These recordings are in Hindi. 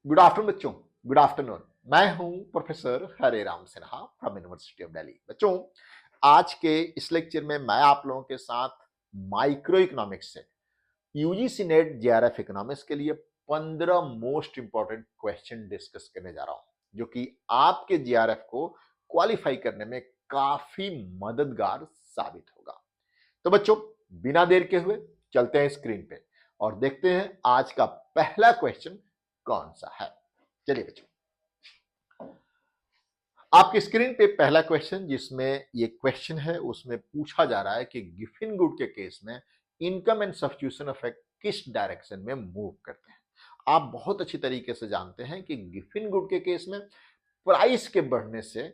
गुड आफ्टरनून बच्चों। Good afternoon. मैं हूं professor Hare Ram Sinha from university of Delhi. बच्चों, आज के इस लेक्चर में मैं आप लोगों के साथ माइक्रो इकोनॉमिक्स से यूजीसी नेट जेआरएफ इकोनॉमिक्स के लिए 15 मोस्ट इंपॉर्टेंट क्वेश्चन डिस्कस करने जा रहा हूं, जो कि आपके जेआरएफ को क्वालिफाई करने में काफी मददगार साबित होगा। तो बच्चों, बिना देर के हुए चलते हैं स्क्रीन पे और देखते हैं आज का पहला क्वेश्चन कौन सा है। चलिए बच्चों, आपकी स्क्रीन पे पहला क्वेश्चन जिसमें ये क्वेश्चन है उसमें पूछा जा रहा है कि गिफिन गुड के केस में इनकम एंड सब्स्टिट्यूशन इफेक्ट किस डायरेक्शन में मूव करते हैं। आप बहुत अच्छी तरीके से जानते हैं कि गिफिन गुड के केस में प्राइस के बढ़ने से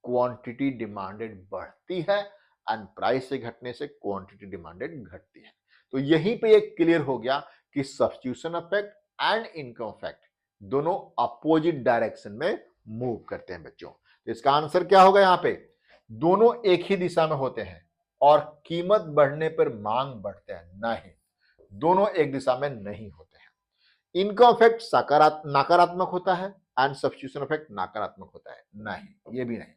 क्वांटिटी डिमांडेड बढ़ती है एंड प्राइस से घटने से क्वांटिटी डिमांडेड घटती है। तो यहीं पे एक क्लियर हो गया कि substitution effect and income effect दोनों अपोजिट डायरेक्शन में मूव करते हैं बच्चों। तो इसका आंसर क्या होगा? यहां पे दोनों एक ही दिशा में होते हैं और कीमत बढ़ने पर मांग बढ़ते हैं, नहीं, दोनों एक दिशा में नहीं होते हैं। इनकम इफेक्ट नकारात्मक होता है एंड सब्स्टिट्यूशन इफेक्ट नकारात्मक होता है, नहीं, ये भी नहीं।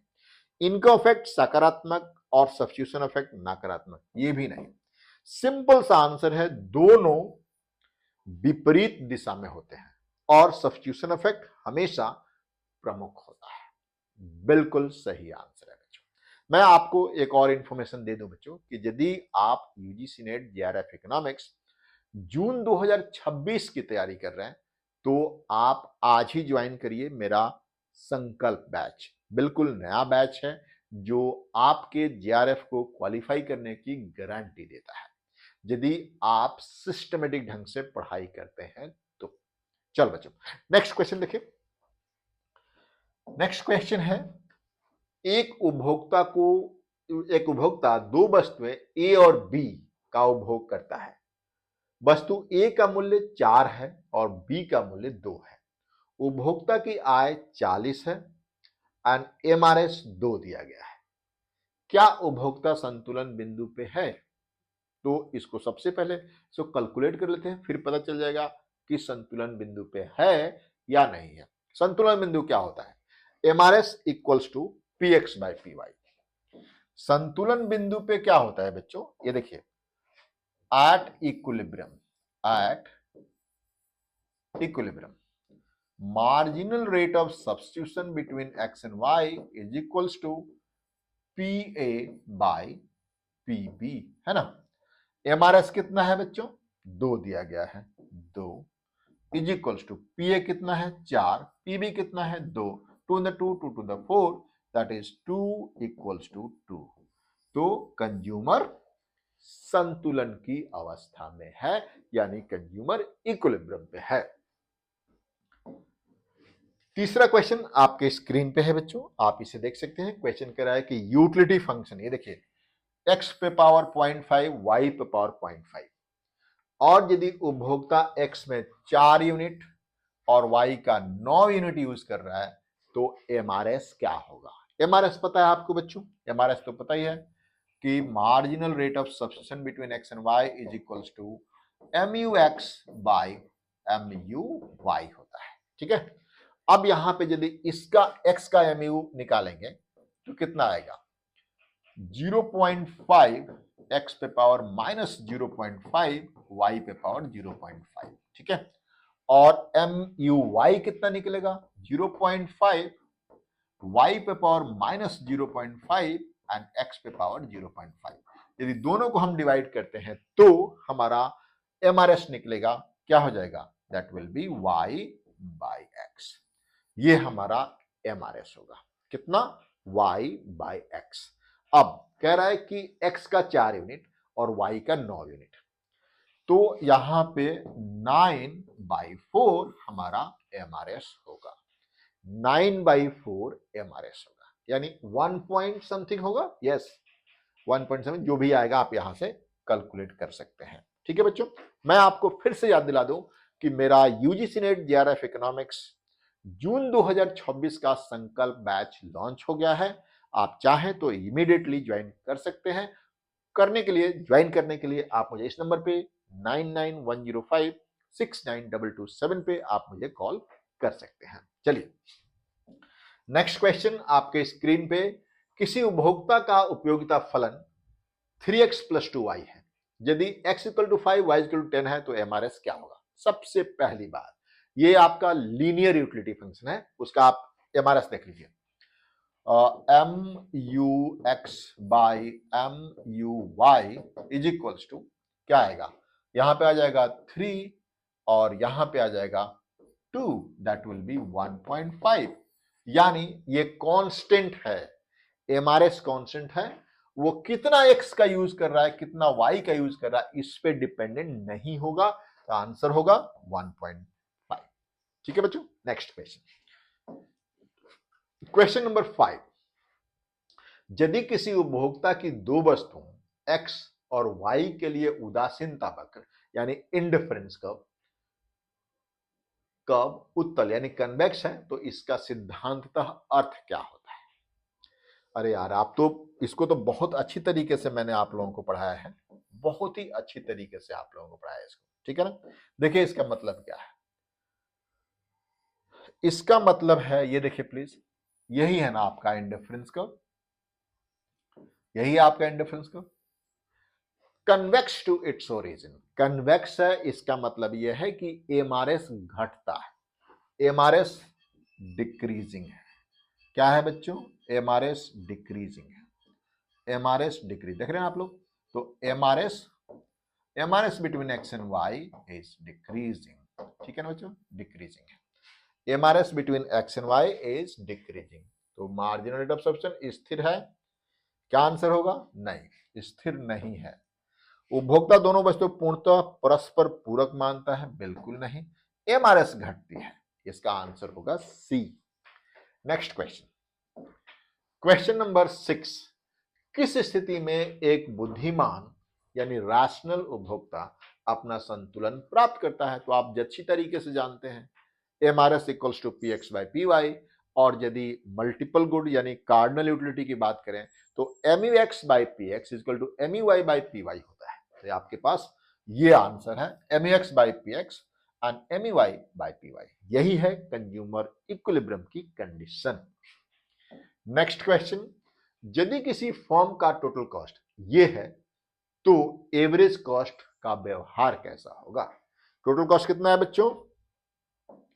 इनकम इफेक्ट सकारात्मक और सब्स्टिट्यूशन इफेक्ट नकारात्मक, ये भी नहीं। सिंपल सा आंसर है, दोनों विपरीत दिशा में होते हैं और सब्स्टिट्यूशन इफेक्ट हमेशा प्रमुख होता है। बिल्कुल सही आंसर है बच्चों। मैं आपको एक और इंफॉर्मेशन दे दूं बच्चों कि यदि आप यूजीसी नेट जेआरएफ इकोनॉमिक्स जून 2026 की तैयारी कर रहे हैं तो आप आज ही ज्वाइन करिए मेरा संकल्प बैच। बिल्कुल नया बैच है जो आपके जेआरएफ को क्वालिफाई करने की गारंटी देता है यदि आप सिस्टमेटिक ढंग से पढ़ाई करते हैं तो। चल बच्चों, नेक्स्ट क्वेश्चन देखिए। नेक्स्ट क्वेश्चन है, एक उपभोक्ता दो वस्तुएं ए और बी का उपभोग करता है। वस्तु ए का मूल्य 4 है और बी का मूल्य 2 है। उपभोक्ता की आय 40 है एंड एमआरएस 2 दिया गया है। क्या उपभोक्ता संतुलन बिंदु पे है? तो इसको सबसे पहले इसको कैलकुलेट कर लेते हैं, फिर पता चल जाएगा कि संतुलन बिंदु पे है या नहीं है। संतुलन बिंदु क्या होता है? MRS equals to P X by P Y. संतुलन बिंदु पे क्या होता है बच्चों? ये देखिए, at equilibrium marginal rate of substitution between x and y is equals to PA by PB, है ना। MRS कितना है बच्चों? 2 दिया गया है, 2 इज इक्वल्स टू PA कितना है? 4, PB कितना है? 2, 2 in the 2, 2 to the 4, that is 2 equals to 2। तो कंज्यूमर संतुलन की अवस्था में है, यानी कंज्यूमर इक्विलिब्रियम पे है। तीसरा क्वेश्चन आपके स्क्रीन पे है बच्चों, आप इसे देख सकते हैं। क्वेश्चन कह रहा है कि यूटिलिटी फंक्शन, ये देखिए, x पे पावर 0.5, y पे पावर 0.5 और यदि उपभोक्ता x में 4 यूनिट और y का 9 यूनिट यूज कर रहा है तो एमआरएस क्या होगा? एमआरएस पता है आपको बच्चों? एमआरएस तो पता ही है कि marginal rate of substitution between x and y is equals to MUX by MUY होता है, ठीक है। अब यहां पे यदि इसका x का MU निकालेंगे तो कितना आएगा? 0.5 x पे पावर माइनस 0.5 y पे पावर 0.5, ठीक है। और MUY कितना निकलेगा? 0.5 y पे पावर माइनस 0.5 एंड x पे पावर 0.5। यदि दोनों को हम डिवाइड करते हैं तो हमारा MRS निकलेगा, क्या हो जाएगा? That will be y by x। ये हमारा MRS होगा, कितना? y by x। अब कह रहा है कि x का 4 यूनिट और y का 9 यूनिट, तो यहां पे 9/4 हमारा MRS होगा। 9/4 MRS होगा, यानी 1 पॉइंट समथिंग होगा। यस, 1 पॉइंट समथिंग, जो भी आएगा आप यहां से कैलकुलेट कर सकते हैं, ठीक है बच्चों। मैं आपको फिर से याद दिला दूं कि मेरा यूजीसी नेट जेआरएफ इकोनॉमिक्स जून 2026 का संकल्प बैच लॉन्च हो गया है। आप चाहें तो इमीडिएटली ज्वाइन कर सकते हैं। ज्वाइन करने के लिए आप मुझे इस नंबर पे 99105 692267 पे आप मुझे कॉल कर सकते हैं। चलिए नेक्स्ट क्वेश्चन आपके स्क्रीन पे, किसी उपभोक्ता का उपयोगिता फलन 3x + 2y है, यदि x = 5 y = 10 है तो MRS क्या होगा। सबसे पहली बात, ये आपका लीनियर यूटिलिटी फंक्शन है, उसका आप MRS देख लीजिए। MUX/MUY इज इक्वल्स टू क्या आएगा, यहां पे आ जाएगा 3 और यहां पे आ जाएगा 2, दैट विल बी 1.5। यानी ये कांस्टेंट है, MRS कांस्टेंट है, वो कितना x का यूज कर रहा है कितना y का यूज कर रहा है इस पे डिपेंडेंट नहीं होगा, तो आंसर होगा 1.5। ठीक है बच्चों, नेक्स्ट क्वेश्चन, क्वेश्चन नंबर 5, यदि किसी उपभोक्ता की दो वस्तुओं x और y के लिए उदासीनता वक्र यानी इंडिफरेंस कर्व उत्तल यानी कन्वेक्स है, तो इसका सिद्धांततः अर्थ क्या होता है। अरे यार, आप तो इसको तो बहुत अच्छी तरीके से मैंने आप लोगों को पढ़ाया है, बहुत ही अच्छी तरीके से आप लोगों को पढ़ाया है इसको, ठीक है ना। देखिए इसका मतलब क्या है, इसका मतलब है ये देखिए प्लीज, यही है ना आपका इंडिफरेंस कर्व, यही आपका indifference curve, convex to its origin, convex है, इसका मतलब यह है कि MRS घटता है, MRS डिक्रीजिंग है। क्या है बच्चों, MRS डिक्रीजिंग है, MRS डिक्रीज, देख रहे हैं आप लोग, तो MRS between x and y is decreasing, ठीक है ना बच्चों, डिक्रीजिंग है, MRS between x and y is decreasing. तो मार्जिनल रेट ऑफ सब्सक्रिप्शन स्थिर है, क्या आंसर होगा, नहीं, स्थिर नहीं है। उपभोक्ता दोनों वस्तुएं पूर्णतः परस्पर पूरक मानता है, बिल्कुल नहीं, MRS घटती है, इसका आंसर होगा सी। नेक्स्ट क्वेश्चन, क्वेश्चन नंबर 6, किस स्थिति में एक बुद्धिमान यानी रैशनल उपभोक्ता अपना संतुलन प्राप्त करता है। तो आप अच्छी तरीके से जानते हैं MRS = PX/PY, और यदि मल्टीपल गुड यानी कार्डिनल यूटिलिटी की बात करें तो MUX/PX = MUY/PY होता है। तो आपके पास ये आंसर है, MUX/PX एंड MUY/PY, यही है कंज्यूमर इक्विलिब्रियम की कंडीशन। नेक्स्ट क्वेश्चन, यदि किसी फर्म का टोटल कॉस्ट ये है तो एवरेज कॉस्ट का व्यवहार कैसा होगा। टोटल कॉस्ट कितना है बच्चों,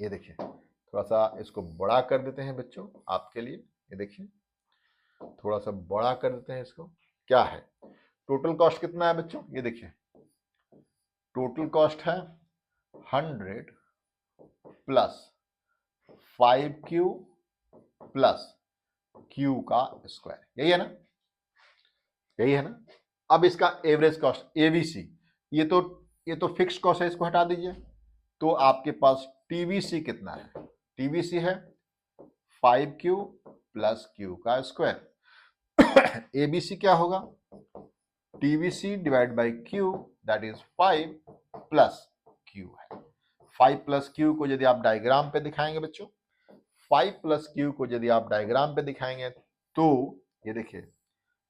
ये देखिए, थोड़ा सा इसको बड़ा कर देते हैं बच्चों आपके लिए, ये देखिए थोड़ा सा बड़ा कर देते हैं इसको, क्या है टोटल कॉस्ट कितना है बच्चों, ये देखिए टोटल कॉस्ट है 100 + 5Q + Q का स्क्वायर, यही है ना, यही है ना। अब इसका एवरेज कॉस्ट ABC, ये तो फिक्स्ड कॉस्ट है, इसको हटा दीजिए, तो आपके पास TVC कितना है, TVC है 5Q + Q का स्क्वायर। ABC क्या होगा, TVC / Q, that is 5 + Q है। 5 + Q को यदि आप डायग्राम पे दिखाएंगे बच्चों, 5 + Q को यदि आप डायग्राम पे दिखाएंगे तो ये देखिए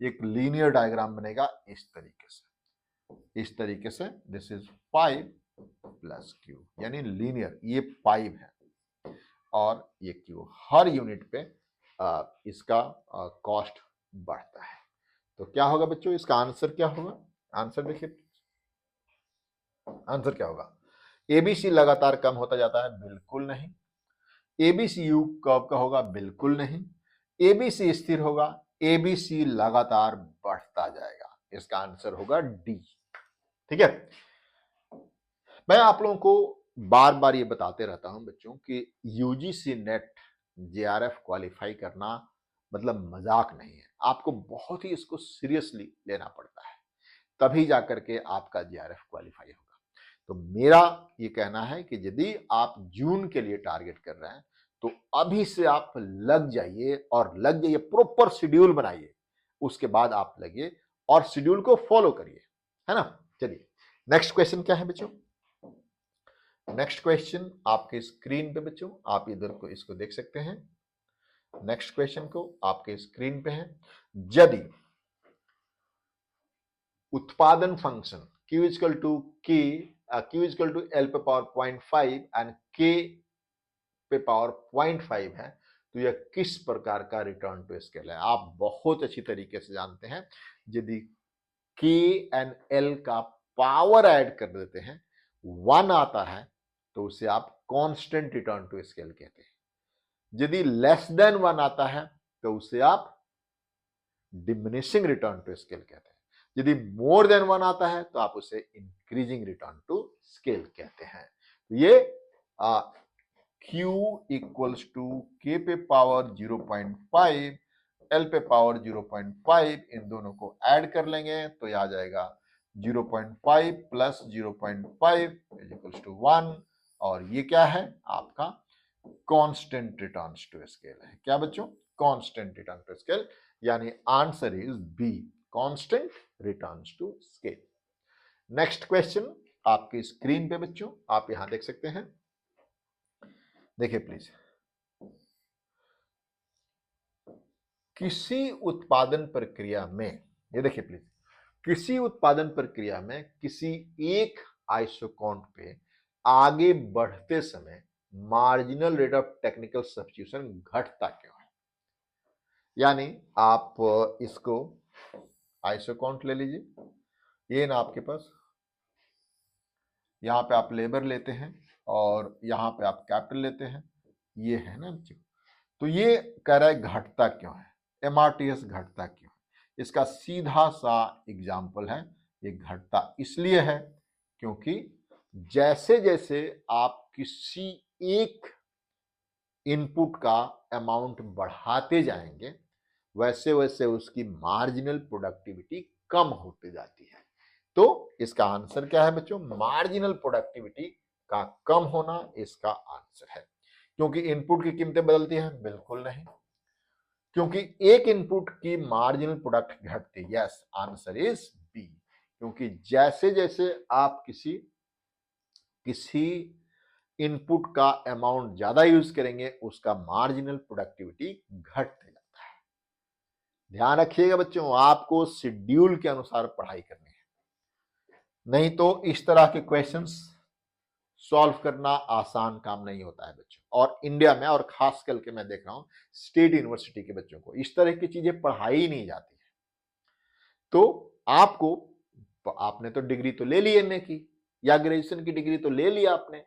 एक लीनियर डायग्राम बनेगा इस तरीके से, इस तरीके से, दिस इज 5 + Q यानी लीनियर, ये 5 है और ये Q, हर यूनिट पे इसका कॉस्ट बढ़ता है। तो क्या होगा बच्चों, इसका आंसर क्या होगा, आंसर देखिए, आंसर क्या होगा, ABC लगातार कम होता जाता है, बिल्कुल नहीं। ABC U कब का होगा, बिल्कुल नहीं। ABC स्थिर होगा, ABC लगातार बढ़ता जाएगा, इसका आंसर होगा D, ठीक है। मैं आप लोगों को बार बार ये बताते रहता हूं बच्चों कि UGC नेट JRF क्वालिफाई करना मतलब मजाक नहीं है, आपको बहुत ही इसको सीरियसली लेना पड़ता है, तभी जाकर के आपका JRF क्वालिफाई होगा। तो मेरा ये कहना है कि यदि आप जून के लिए टारगेट कर रहे हैं तो अभी से आप लग जाइए, और लग जाइए, प्रॉपर शेड्यूल बनाइए, उसके बाद आप लगिए और शेड्यूल को फॉलो करिए, है ना। चलिए नेक्स्ट क्वेश्चन क्या है बच्चों, नेक्स्ट क्वेश्चन आपके स्क्रीन पे बच्चों, आप इधर को इसको देख सकते हैं, नेक्स्ट क्वेश्चन को आपके स्क्रीन पे है, यदि उत्पादन function Q = K Q is equal to L पे पावर 0.5 एंड K पे पावर 0.5 है, तो यह किस प्रकार का रिटर्न टू स्केल है? आप बहुत अच्छी तरीके से जानते हैं, यदि K एंड L का पावर ऐड कर देते हैं 1 आता है तो उसे आप कांस्टेंट रिटर्न टू स्केल कहते हैं। यदि लेस देन 1 आता है तो उसे आप डिमिनिशिंग रिटर्न टू स्केल कहते हैं। यदि मोर देन 1 आता है तो आप उसे इंक्रीजिंग रिटर्न टू स्केल कहते हैं। ये Q इक्वल्स टू K पे पावर 0.5 L पे पावर 0.5, इन दोनों को ऐड कर लेंगे तो ये आ जाएगा 0.5 प्लस 0.5 इज इक्वल्स टू 1, और ये क्या है आपका कांस्टेंट रिटर्न टू स्केल है। क्या बच्चों? कांस्टेंट रिटर्न टू स्केल, यानी answer is B, constant return to scale. Next question आपकी स्क्रीन पे बच्चों आप यहां देख सकते हैं, देखिए प्लीज। किसी उत्पादन प्रक्रिया में, ये देखिए प्लीज, किसी उत्पादन प्रक्रिया में किसी एक आइसोकॉन्ट पे आगे बढ़ते समय marginal rate of technical substitution घटता क्यों है? यानी आप इसको आइसोकॉन्ट ले लीजिए, ये ना आपके पास, यहां पे आप लेबर लेते हैं और यहां पे आप कैपिटल लेते हैं, ये है ना बच्चों। तो ये कह रहा है घटता क्यों है, एमआरटीएस घटता क्यों है? इसका सीधा सा एग्जाम्पल है, ये घटता इसलिए है क्योंकि जैसे जैसे आप किसी एक इनपुट का अमाउंट बढ़ाते जाएंगे वैसे वैसे उसकी मार्जिनल प्रोडक्टिविटी कम होती जाती है। तो इसका आंसर क्या है बच्चों? मार्जिनल प्रोडक्टिविटी का कम होना इसका आंसर है। क्योंकि इनपुट की कीमतें बदलती हैं? बिल्कुल नहीं, क्योंकि एक इनपुट की मार्जिनल प्रोडक्ट घटती। यस, आंसर इज बी, क्योंकि जैसे जैसे आप किसी इनपुट का अमाउंट ज्यादा यूज करेंगे उसका मार्जिनल प्रोडक्टिविटी घटते जाता है। ध्यान रखिएगा बच्चों, आपको शेड्यूल के अनुसार पढ़ाई करनी है, नहीं तो इस तरह के क्वेश्चंस सॉल्व करना आसान काम नहीं होता है बच्चों। और इंडिया में, और खास करके मैं देख रहा हूं स्टेट यूनिवर्सिटी के बच्चों को इस तरह की चीजें पढ़ाई नहीं जाती है। तो आपको, आपने तो डिग्री तो ले ली एमए की, या ग्रेजुएशन की डिग्री तो ले लिया आपने,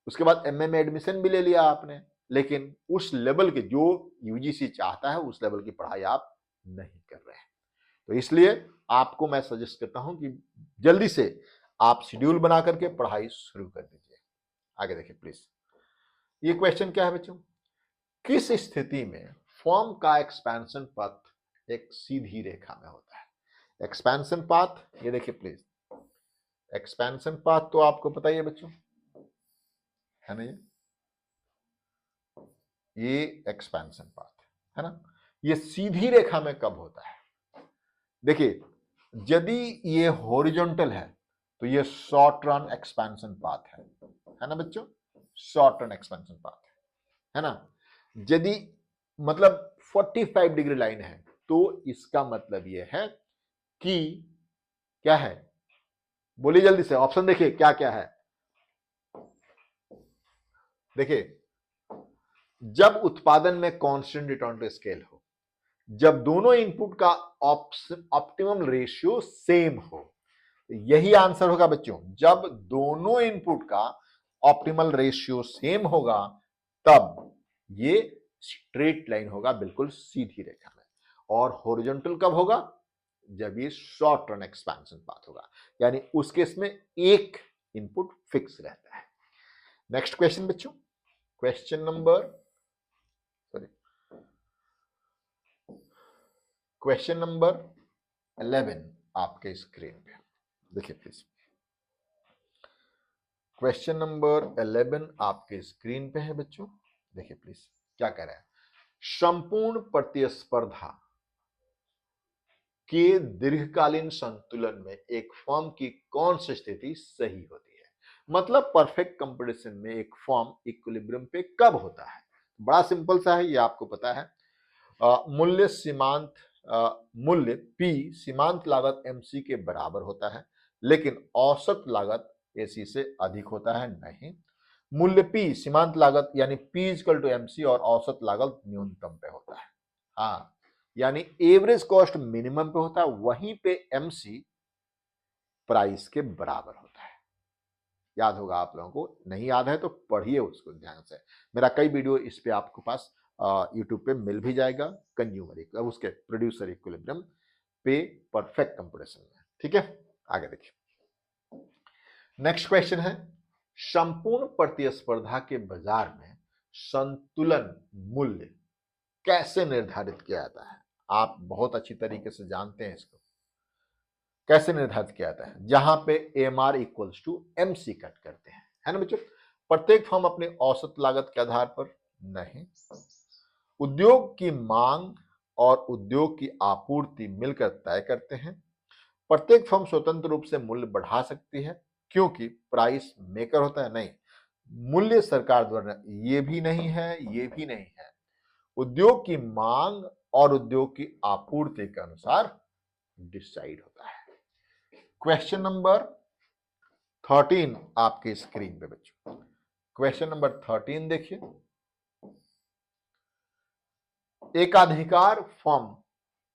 उसके बाद एमए में एडमिशन भी ले लिया आपने, लेकिन उस लेवल के जो यूजीसी चाहता है उस लेवल की पढ़ाई आप नहीं कर रहे हैं। तो इसलिए आपको मैं सजेस्ट करता हूं कि जल्दी से आप शेड्यूल बना करके पढ़ाई शुरू कर दीजिए। आगे देखिए प्लीज, ये क्वेश्चन क्या है बच्चों? किस स्थिति में फॉर्म का एक्सपेंशन पथ एक सीधी रेखा में होता है? एक्सपेंशन पाथ, ये देखिए प्लीज, एक्सपेंशन पाथ तो आपको पता ही है बच्चों, है ना? ये एक्सपेंशन पाथ है ना, ये सीधी रेखा में कब होता है? देखिए, यदि ये हॉरिजॉन्टल है तो ये शॉर्ट रन एक्सपेंशन पाथ है ना बच्चों, शॉर्ट रन एक्सपेंशन पाथ है ना। यदि मतलब 45 डिग्री लाइन है तो इसका मतलब ये है कि क्या है, बोलिए जल्दी से, ऑप्शन देखिए क्या क्या है। देखिए, जब उत्पादन में कांस्टेंट रिटर्न टू स्केल हो, जब दोनों इनपुट का ऑप्टिमम रेशियो सेम हो, यही आंसर होगा बच्चों। जब दोनों इनपुट का ऑप्टिमल रेशियो सेम होगा तब ये स्ट्रेट लाइन होगा, बिल्कुल सीधी रेखा में। और हॉरिजॉन्टल कब होगा? जब ये शॉर्ट रन एक्सपेंशन पाथ होगा, यानी उस केस में एक इनपुट फिक्स रहता है। नेक्स्ट क्वेश्चन बच्चों, क्वेश्चन नंबर, क्वेश्चन नंबर 11 आपके स्क्रीन पे देखिए प्लीज। क्वेश्चन नंबर 11 आपके स्क्रीन पे है बच्चों, देखिए प्लीज क्या कह रहा है। संपूर्ण प्रतिस्पर्धा के दीर्घकालीन संतुलन में एक फर्म की कौन सी स्थिति सही होती है? मतलब परफेक्ट कंपटीशन में एक फर्म इक्विलिब्रियम पे कब होता है? बड़ा सिंपल सा है, ये आपको पता है। मूल्य P सीमांत लागत MC के बराबर होता है, लेकिन औसत लागत ए सी से अधिक होता है? नहीं। मूल्य पी सीमांत लागत यानी पी इक्वल टू एमसी और औसत लागत न्यूनतम पे होता है। हाँ, यानी एवरेज कॉस्ट मिनिमम पे होता है, वहीं पे एमसी प्राइस के बराबर होता है। याद होगा आप लोगों को, नहीं याद है तो पढ़िए उसको ध्यान से। मेरा कई वीडियो इस पे आपके पास यूट्यूब पे मिल भी जाएगा, कंज्यूमर उसके प्रोड्यूसर इक्विलिब्रियम पे परफेक्ट कंपैरिजन में। ठीक है, आगे देखिए। नेक्स्ट क्वेश्चन है, संपूर्ण प्रतिस्पर्धा के बाजार में संतुलन मूल्य कैसे निर्धारित किया जाता है? आप बहुत अच्छी तरीके से जानते हैं इसको। कैसे निर्धारित किया जाता है? जहां पे M R equals to M C cut करते हैं, है ना बच्चों। प्रत्येक फर्म अपने औसत लागत के आधार पर नहीं, उद्योग की मांग और उद्योग की आपूर्ति मिलकर तय करते हैं। प्रत्येक फर्म स्वतंत्र रूप से मूल्य बढ़ा सकती है क्योंकि प्राइस मेकर होता है? नहीं, मूल्य सरकार द्वारा, ये भी नहीं है, ये भी नहीं है। उद्योग की मांग और उद्योग की आपूर्ति के अनुसार डिसाइड होता है। क्वेश्चन नंबर 13 आपके स्क्रीन पे बच्चों, क्वेश्चन नंबर 13 देखिए। एकाधिकार फर्म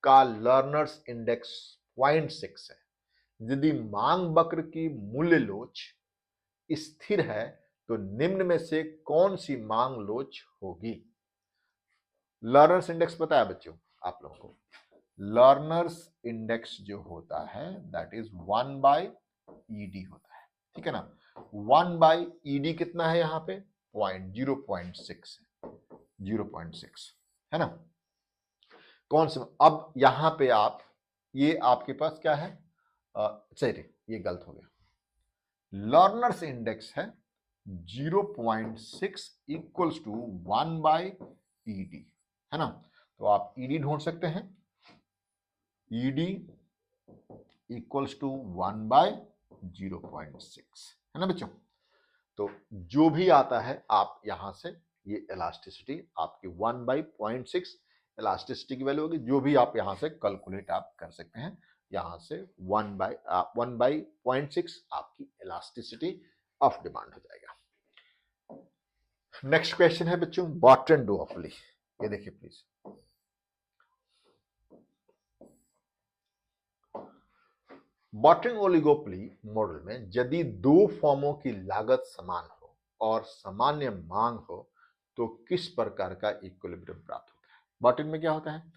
का लर्नर्स इंडेक्स 0.6 है। यदि मांग वक्र की मूल्य लोच स्थिर है तो निम्न में से कौन सी मांग लोच होगी? लर्नर्स इंडेक्स पता है बच्चों आप लोगों को? लर्नर्स इंडेक्स जो होता है दैट इज 1/ED होता है, ठीक है ना। 1/ED कितना है यहाँ पे? 0.6 है, 0.6 है ना। कौन सा? अब यहां पे आप, ये आपके पास क्या है? चलिए ये गलत हो गया। लर्नर्स इंडेक्स है 0.6 इक्वल्स टू 1/ED, है ना। तो आप ईडी ढूंढ सकते हैं, ईडी इक्वल्स टू 1/0.6, है ना बच्चों। तो जो भी आता है आप यहां से, ये इलास्टिसिटी आपकी 1/0.6 इलास्टिसिटी की वैल्यू होगी। जो भी आप यहां से कैलकुलेट आप कर सकते हैं, यहां से 1/0.6 आपकी इलास्टिसिटी ऑफ डिमांड हो जाएगा। नेक्स्ट क्वेश्चन है बच्चों, बॉटन डुओपोली। ये देखिए प्लीज, बॉटन ओलिगोपोली मॉडल में यदि दो फर्मों की लागत समान हो और सामान्य मांग हो तो किस प्रकार का इक्विलिब्रियम प्राप्त होता है? बॉटन में क्या होता है?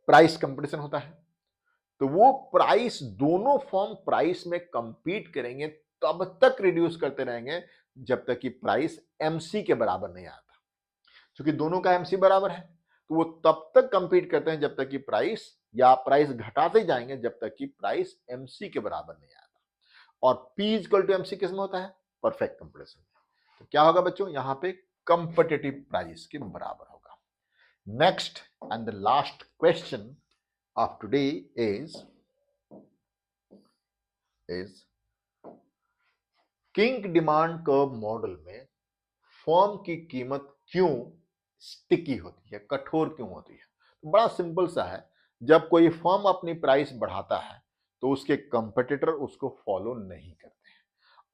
प्राइस कंपटीशन होता है। तो वो प्राइस, दोनों फर्म प्राइस में कंपीट करेंगे, तब तक रिड्यूस करते रहेंगे जब तक कि प्राइस एमसी के बराबर नहीं आता। क्योंकि दोनों का एमसी बराबर है तो वो तब तक कंपीट करते हैं जब तक कि प्राइस, या प्राइस घटाते जाएंगे जब तक कि प्राइस एमसी के बराबर नहीं आता। और पी इक्वल टू एमसी किसमें होता है? Perfect competition. तो क्या होगा बच्चों? यहां पे कंपिटिटिव प्राइस के बराबर होगा। Next and the last question of today is king demand curve model में फर्म की कीमत क्यों स्टिकी होती है, कठोर क्यों होती है? तो बड़ा सिंपल सा है, जब कोई फर्म अपनी प्राइस बढ़ाता है तो उसके कंपटीटर उसको फॉलो नहीं करते हैं,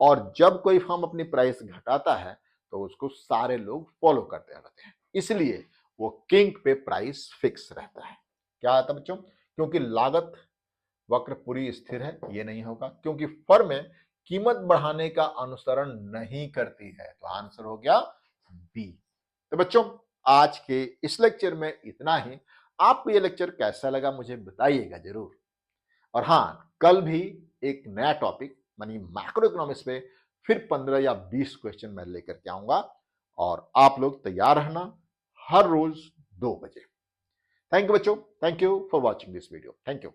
और जब कोई फर्म अपनी प्राइस घटाता है तो उसको सारे लोग फॉलो करते रहते हैं, इसलिए वो किंग पे प्राइस फिक्स रहता है। क्या आता है बच्चों? क्योंकि लागत वक्र पूरी स्थिर है, ये नहीं होगा। क्योंकि फर्में कीमत बढ़ाने का अनुसरण नहीं करती है, तो आंसर हो गया बी। तो बच्चों आज के इस लेक्चर में इतना ही। आपको ये लेक्चर कैसा लगा मुझे बताइएगा जरूर। और हाँ, कल भी एक नया टॉपिक मानी मैक्रो इकोनॉमिक्स पे फिर 15 या 20 क्वेश्चन मैं लेकर के आऊंगा, और आप लोग तैयार रहना हर रोज 2 बजे। थैंक यू बच्चों, thank you for watching this video, thank you.